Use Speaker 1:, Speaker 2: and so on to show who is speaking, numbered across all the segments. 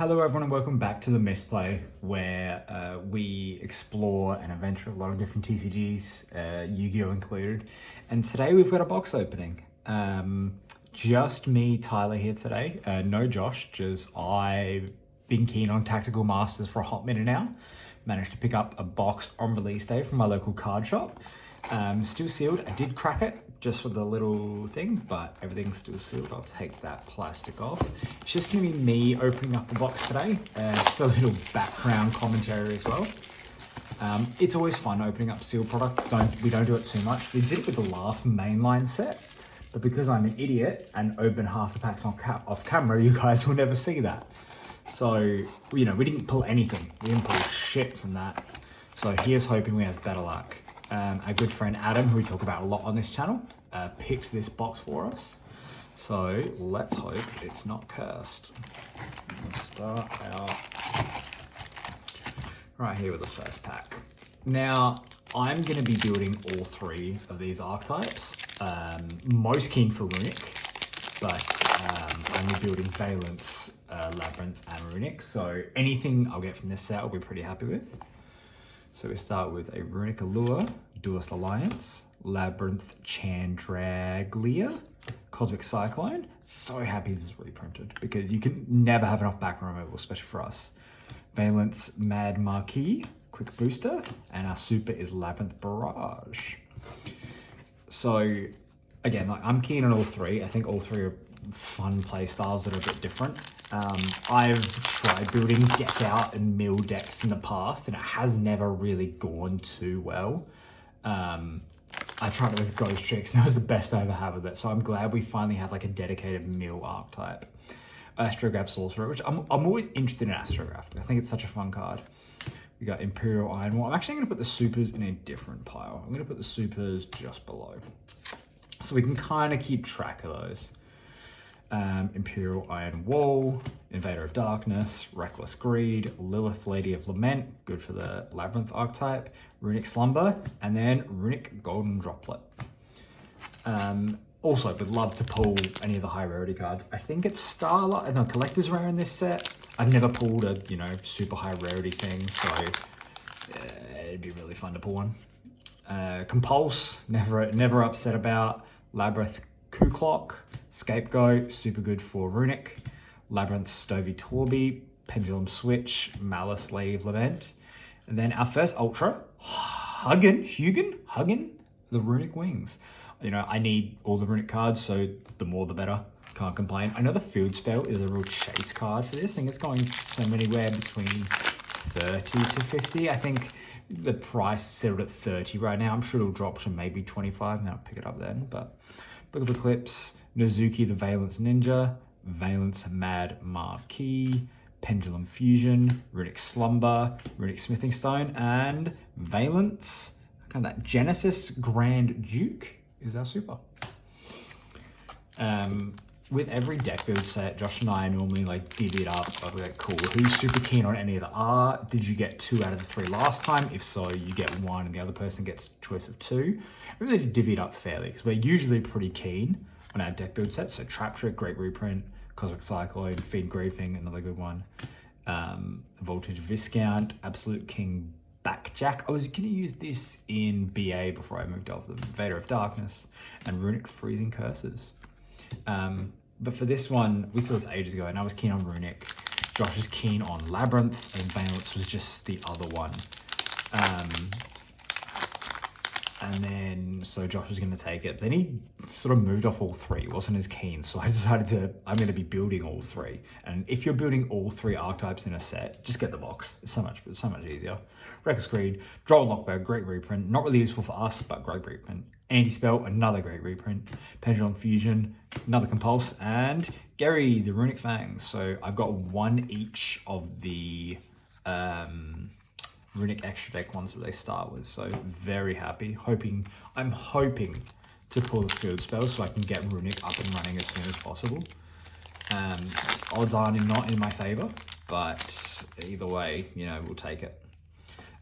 Speaker 1: Hello everyone and welcome back to the Misplay, where we explore and adventure a lot of different TCGs, Yu-Gi-Oh included. And today we've got a box opening. Just me, Tyler here today. No Josh, just I've been keen on Tactical Masters for a hot minute now. Managed to pick up a box on release day from my local card shop. Still sealed. I did crack it just for the little thing, but everything's still sealed. I'll take that plastic off. It's just gonna be me opening up the box today. Just a little background commentary as well. It's always fun opening up sealed product. We don't do it too much. We did it with the last mainline set, but because I'm an idiot and open half the packs off camera, you guys will never see that. So, we didn't pull anything. We didn't pull shit from that. So here's hoping we have better luck. Our good friend Adam, who we talk about a lot on this channel, picked this box for us. So let's hope it's not cursed. Let's start out right here with the first pack. Now, I'm going to be building all three of these archetypes. Most keen for Runic, but I'm building Valence, Labyrinth, and Runic. So anything I'll get from this set I'll be pretty happy with. So we start with a Runic Allure, Duelist Alliance, Labyrinth Chandraglia, Cosmic Cyclone. So happy this is reprinted because you can never have enough background removal, especially for us. Valence Mad Marquis, Quick Booster, and our super is Labyrinth Barrage. So again, I'm keen on all three. I think all three are fun play styles that are a bit different. I've tried building deck out and mill decks in the past, and it has never really gone too well. I tried it with Ghost Tricks, and that was the best I ever had with it. So I'm glad we finally have like a dedicated mill archetype. Astrograph Sorcerer, which I'm always interested in Astrograph. I think it's such a fun card. We got Imperial Iron War. I'm actually going to put the supers in a different pile. I'm going to put the supers just below, so we can kind of keep track of those. Imperial Iron Wall, Invader of Darkness, Reckless Greed, Lilith Lady of Lament, good for the Labyrinth archetype, Runic Slumber, and then Runic Golden Droplet. Also, would love to pull any of the high rarity cards. I think it's Starlight, no, Collector's Rare in this set. I've never pulled a, super high rarity thing, so it'd be really fun to pull one. Compulse, never upset about. Labyrinth Kuklok, Scapegoat, super good for Runic. Labyrinth Stovey Torby, Pendulum Switch, Malice Lady of Lament. And then our first Ultra, Huggin, the Runic Wings. I need all the Runic cards, so the more the better. Can't complain. I know the Field Spell is a real chase card for this. I think it's going anywhere between 30 to 50. I think the price is settled at 30 right now. I'm sure it'll drop to maybe 25, and I'll pick it up then. But Book of Eclipse, Nozuki the Valence Ninja, Valence Mad Marquis, Pendulum Fusion, Runic Slumber, Runic Smithing Stone, and Valence, kind of that Genesis Grand Duke is our super. With every deck build set, Josh and I normally divvy it up. I'll be like, cool, who's super keen on any of the art? Did you get 2 out of the 3 last time? If so, you get 1 and the other person gets choice of 2. We really divvy it up fairly because we're usually pretty keen on our deck build sets. So Trap Trick, great reprint, Cosmic Cyclone, Feed Griefing, another good one. Voltage Viscount, Absolute King Backjack. I was going to use this in BA before I moved off the Invader of Darkness, and Runic Freezing Curses. But for this one, we saw this ages ago, and I was keen on Runic. Josh was keen on Labyrinth, and Valence was just the other one. And then, so Josh was going to take it. Then he sort of moved off all 3. He wasn't as keen, so I decided I'm going to be building all 3. And if you're building all 3 archetypes in a set, just get the box. It's so much easier. Reckless Greed, Draw and Lockbird, great reprint. Not really useful for us, but great reprint. Anti-Spell, another great reprint. Pendulum Fusion, another Compulse. And Gary, the Runic Fangs. So I've got 1 each of the Runic extra deck ones that they start with. So very happy. I'm hoping to pull the Field Spell so I can get Runic up and running as soon as possible. Odds are not in my favor, but either way, we'll take it.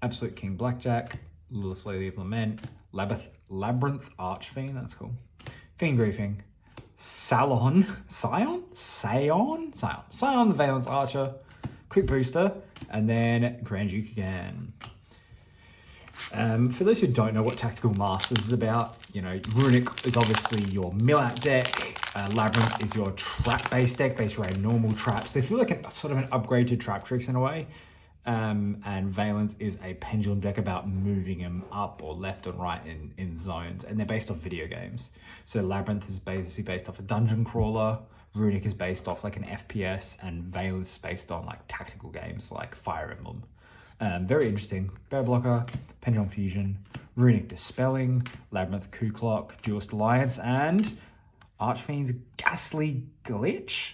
Speaker 1: Absolute King Blackjack, Lilith Lady of Lament, Labyrinth Archfiend, that's cool. Fiend Griefing, Scion the Valence Archer, quick booster, and then Grand Duke again. For those who don't know what Tactical Masters is about, you know, Runic is obviously your mill out deck. Labyrinth is your trap-based deck, based around normal traps. They feel like a sort of an upgrade to Trap Tricks in a way. And Valence is a pendulum deck about moving them up or left or right in zones, and they're based off video games. So Labyrinth is basically based off a dungeon crawler, Runic is based off like an FPS, and Valence is based on like tactical games like Fire Emblem. Very interesting. Bear Blocker, Pendulum Fusion, Runic Dispelling, Labyrinth Coup Clock, Duelist Alliance, and Archfiend's Ghastly Glitch.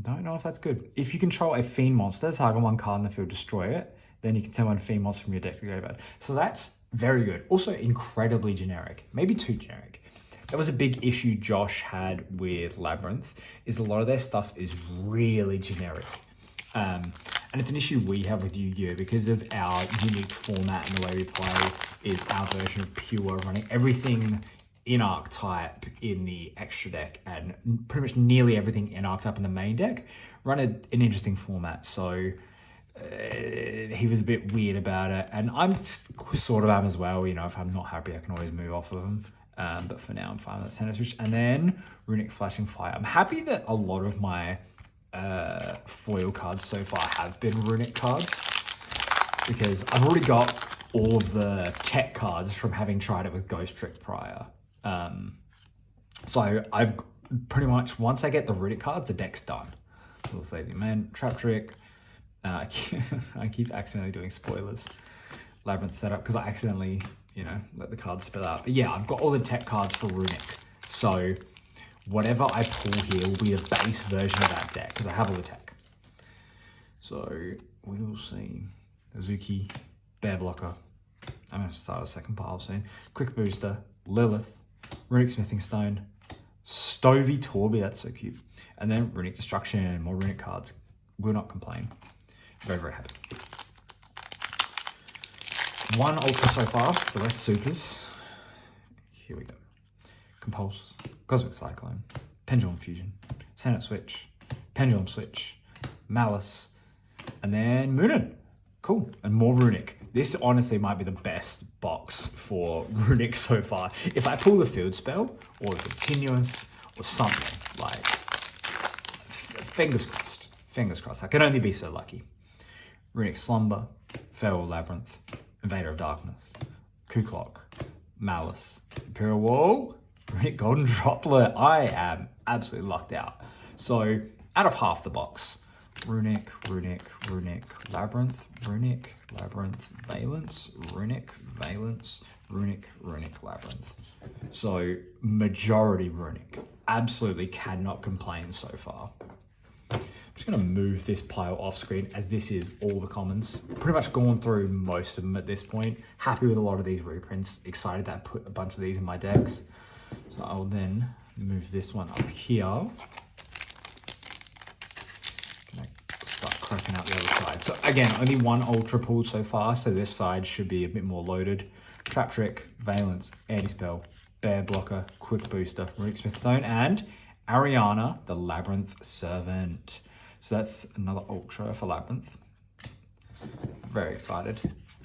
Speaker 1: Don't know if that's good. If you control a Fiend monster, target one card in the field, destroy it, then you can send one Fiend monster from your deck to go bad. So that's very good. Also incredibly generic, maybe too generic. That was a big issue Josh had with Labyrinth, is a lot of their stuff is really generic. And it's an issue we have with Yu-Gi-Oh! Because of our unique format and the way we play is our version of pure, running everything in archetype in the extra deck and pretty much nearly everything in archetype in the main deck. Run an interesting format, so he was a bit weird about it, and I'm sort of am as well. You know, if I'm not happy, I can always move off of him. But for now, I'm fine with that center switch. And then Runic Flashing Fire. I'm happy that a lot of my foil cards so far have been Runic cards, because I've already got all of the tech cards from having tried it with Ghost Trick prior. So I've pretty much, once I get the Runic cards, the deck's done. So we'll say the man, Trap Trick. I keep accidentally doing spoilers. Labyrinth setup, because I accidentally, you know, let the cards spill out. But yeah, I've got all the tech cards for Runic. So whatever I pull here will be a base version of that deck, because I have all the tech. So we will see. Azuki, Bear Blocker. I'm going to start a second pile soon. Quick Booster, Lilith, Runic Smithing Stone, Stovey Torby, that's so cute. And then Runic Destruction, more Runic cards. Will not complain. Very, very happy. One Ultra so far, the rest Supers. Here we go. Compulse, Cosmic Cyclone, Pendulum Fusion, Senate Switch, Pendulum Switch, Malice, and then Moonin. Cool, and more Runic. This honestly might be the best box for Runic so far. If I pull the Field Spell, or the Continuous, or something, like, fingers crossed. Fingers crossed. I can only be so lucky. Runic Slumber, Feral Labyrinth, Invader of Darkness, Coup Clock, Malice, Imperial Wall, Runic Golden Droplet. I am absolutely lucked out. So, out of half the box, Runic, Runic, Runic, Labyrinth, Runic, Labyrinth, Valence, Runic, Valence, Runic, Runic, Labyrinth. So, majority Runic. Absolutely cannot complain so far. I'm just going to move this pile off screen, as this is all the commons. Pretty much gone through most of them at this point. Happy with a lot of these reprints. Excited that I put a bunch of these in my decks. So I'll then move this one up here. Gonna start cracking out the other side. So again, only one Ultra pulled so far, so this side should be a bit more loaded. Trap Trick, Valence, Anti-Spell, Bear Blocker, Quick Booster, Runic Smith Stone, and Ariana, the Labyrinth Servant. So that's another Ultra for Labyrinth. Very excited.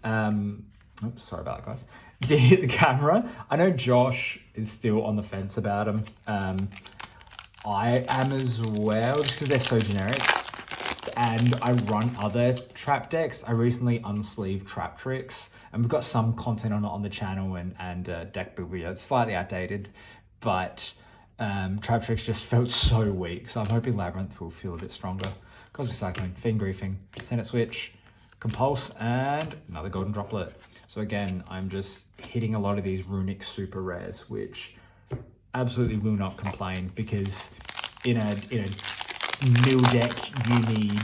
Speaker 1: Oops, sorry about that, guys. Did hit the camera. I know Josh is still on the fence about him. I am as well, just because they're so generic. And I run other trap decks. I recently unsleeved Trap Tricks, and we've got some content on it on the channel and deck build video. It's slightly outdated, but Trap Tricks just felt so weak. So I'm hoping Labyrinth will feel a bit stronger. Cosmic Cyclone, Fiend Griefing, Senate Switch, Compulse, and another Golden Droplet. So again, I'm just hitting a lot of these Runic super rares, which absolutely will not complain, because in a nil deck, you need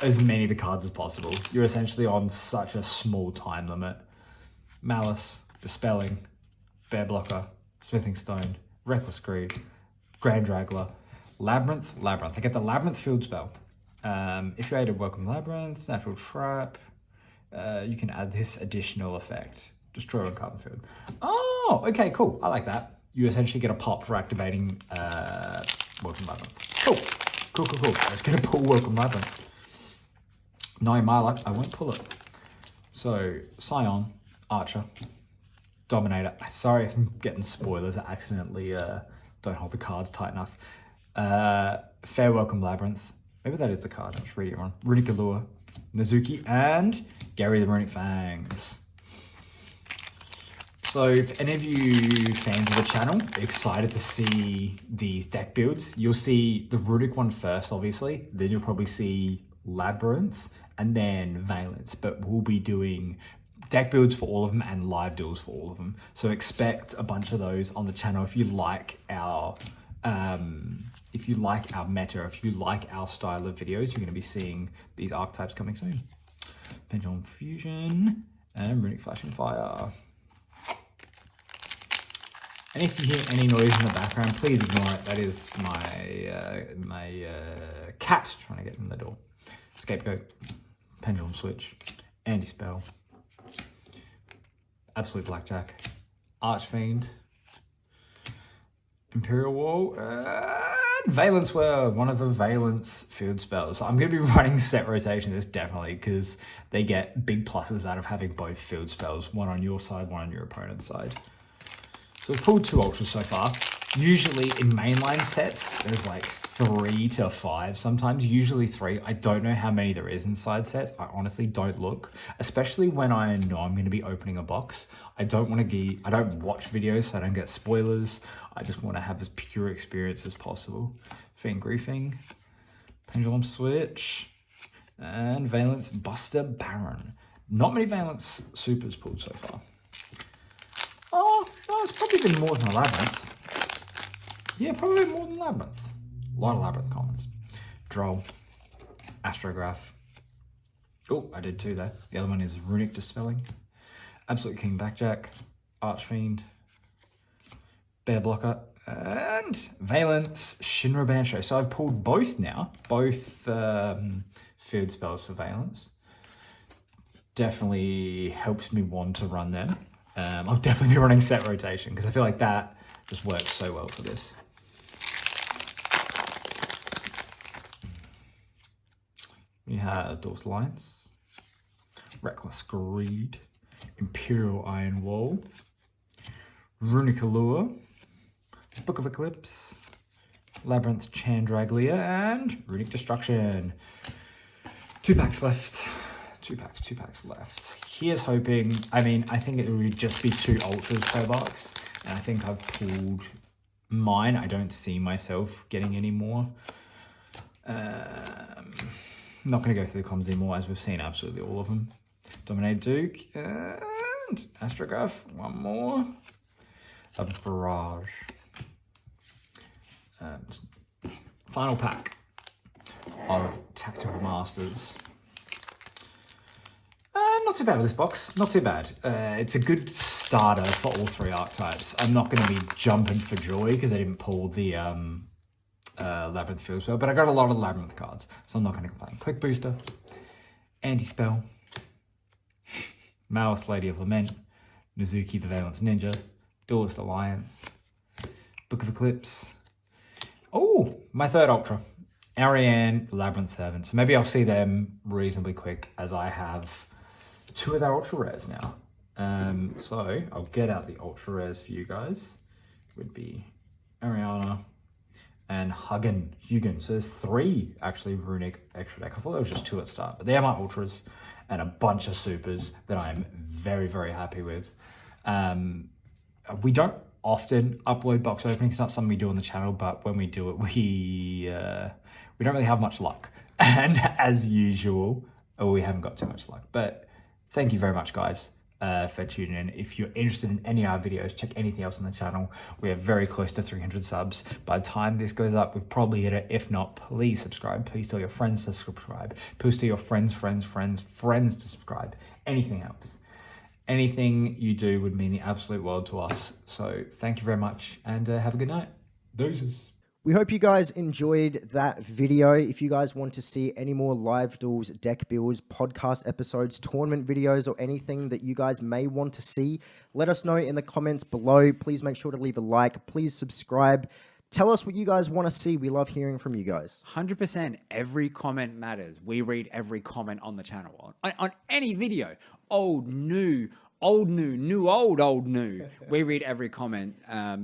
Speaker 1: as many of the cards as possible. You're essentially on such a small time limit. Malice, Dispelling, Bear Blocker, Smithing Stone, Reckless Greed, Grand Draggler, Labyrinth. I get the Labyrinth Field Spell. If you add a Welcome Labyrinth, Natural Trap, you can add this additional effect. Destroy one card in the field. Oh, okay, cool. I like that. You essentially get a pop for activating Welcome Labyrinth. Cool. I was going to pull Welcome Labyrinth. Knowing my luck, I won't pull it. So, Scion, Archer, Dominator. Sorry if I'm getting spoilers. I accidentally don't hold the cards tight enough. Fair Welcome Labyrinth. Maybe that is the card. I'm just reading it wrong. Runic Allure, Nizuki, and Gary the Runic Fangs. So if any of you fans of the channel are excited to see these deck builds, you'll see the Runic one first, obviously. Then you'll probably see Labyrinth and then Valence. But we'll be doing deck builds for all of them and live duels for all of them. So expect a bunch of those on the channel if you like our meta, if you like our style of videos. You're going to be seeing these archetypes coming soon. Pendulum Fusion and Runic Flashing Fire. And if you hear any noise in the background, please ignore it. That is my cat trying to get in the door. Scapegoat, Pendulum Switch, Anti-Spell, Absolute Blackjack, Archfiend, Imperial Wall, and Valence World, one of the Valence field spells. I'm going to be running set rotation this definitely because they get big pluses out of having both field spells, one on your side, one on your opponent's side. So we've pulled 2 ultras so far. Usually in mainline sets, there's like 3 to 5, sometimes usually 3. I don't know how many there is in side sets. I honestly don't look, especially when I know I'm going to be opening a box. I don't watch videos so I don't get spoilers. I just want to have as pure experience as possible. Fiend Griefing, Pendulum Switch, and Valence Buster Baron. Not many Valence supers pulled so far. Oh, no, it's probably been more than a Labyrinth. Yeah, probably more than Labyrinth. A lot of Labyrinth commons. Droll, Astrograph. Oh, I did 2 there. The other one is Runic Dispelling. Absolute King Blackjack, Archfiend, Bear Blocker, and Valence Shinra Bansho. So I've pulled both now, both field spells for Valence. Definitely helps me want to run them. I'll definitely be running set rotation because I feel like that just works so well for this. We have Dorsal Alliance, Reckless Greed, Imperial Iron Wall, Runic Allure, Book of Eclipse, Labyrinth Chandraglia, and Runic Destruction. 2 packs left. 2 packs left. Here's hoping, I think it would just be 2 ultras per box, and I think I've pulled mine. I don't see myself getting any more. I'm not going to go through the commons anymore, as we've seen absolutely all of them. Dominated Duke, and Astrograph, one more. A Barrage. Final pack of Tactical Masters. Not too bad with this box, not too bad. It's a good starter for all 3 archetypes. I'm not going to be jumping for joy because I didn't pull the Labyrinth field spell, but I got a lot of Labyrinth cards, so I'm not going to complain. Quick Booster, Anti-Spell, Maoist Lady of Lament, Nizuki the Valence Ninja, Duelist Alliance, Book of Eclipse. Oh, my 3rd Ultra, Ariane, Labyrinth 7. So maybe I'll see them reasonably quick as I have 2 of their ultra rares now. So I'll get out the ultra rares for you guys. Would be Ariana and Hugen. So there's 3 actually Runic extra deck. I thought there was just 2 at start, but they're my ultras and a bunch of supers that I'm very, very happy with. We don't often upload box openings. It's not something we do on the channel, but when we do it, we don't really have much luck. And as usual, we haven't got too much luck. But thank you very much, guys, for tuning in. If you're interested in any of our videos, check anything else on the channel. We are very close to 300 subs. By the time this goes up, we've probably hit it. If not, please subscribe. Please tell your friends to subscribe. Please tell your friends to subscribe. Anything helps. Anything you do would mean the absolute world to us. So thank you very much, and have a good night. Deuces.
Speaker 2: We hope you guys enjoyed that video. If you guys want to see any more live duels, deck builds, podcast episodes, tournament videos, or anything that you guys may want to see, let us know in the comments below. Please make sure to leave a like. Please subscribe. tell us what you guys want to see. We love hearing from you guys.
Speaker 3: 100%. Every comment matters. We read every comment on the channel on any video, old, new, old, new, new, old, new. We read every comment.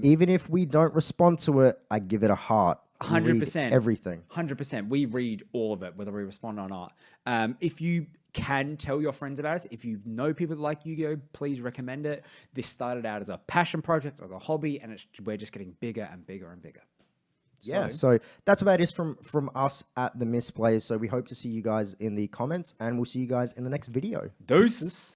Speaker 2: Even if we don't respond to it, I give it a heart. We read
Speaker 3: 100%.
Speaker 2: everything.
Speaker 3: 100%. We read all of it, whether we respond or not. If you can tell your friends about us, if you know people that like Yu-Gi-Oh, please recommend it. This started out as a passion project, as a hobby, and we're just getting bigger and bigger and bigger.
Speaker 2: Yeah, so that's about it from us at the Misplay. So we hope to see you guys in the comments, and we'll see you guys in the next video.
Speaker 3: Deuces.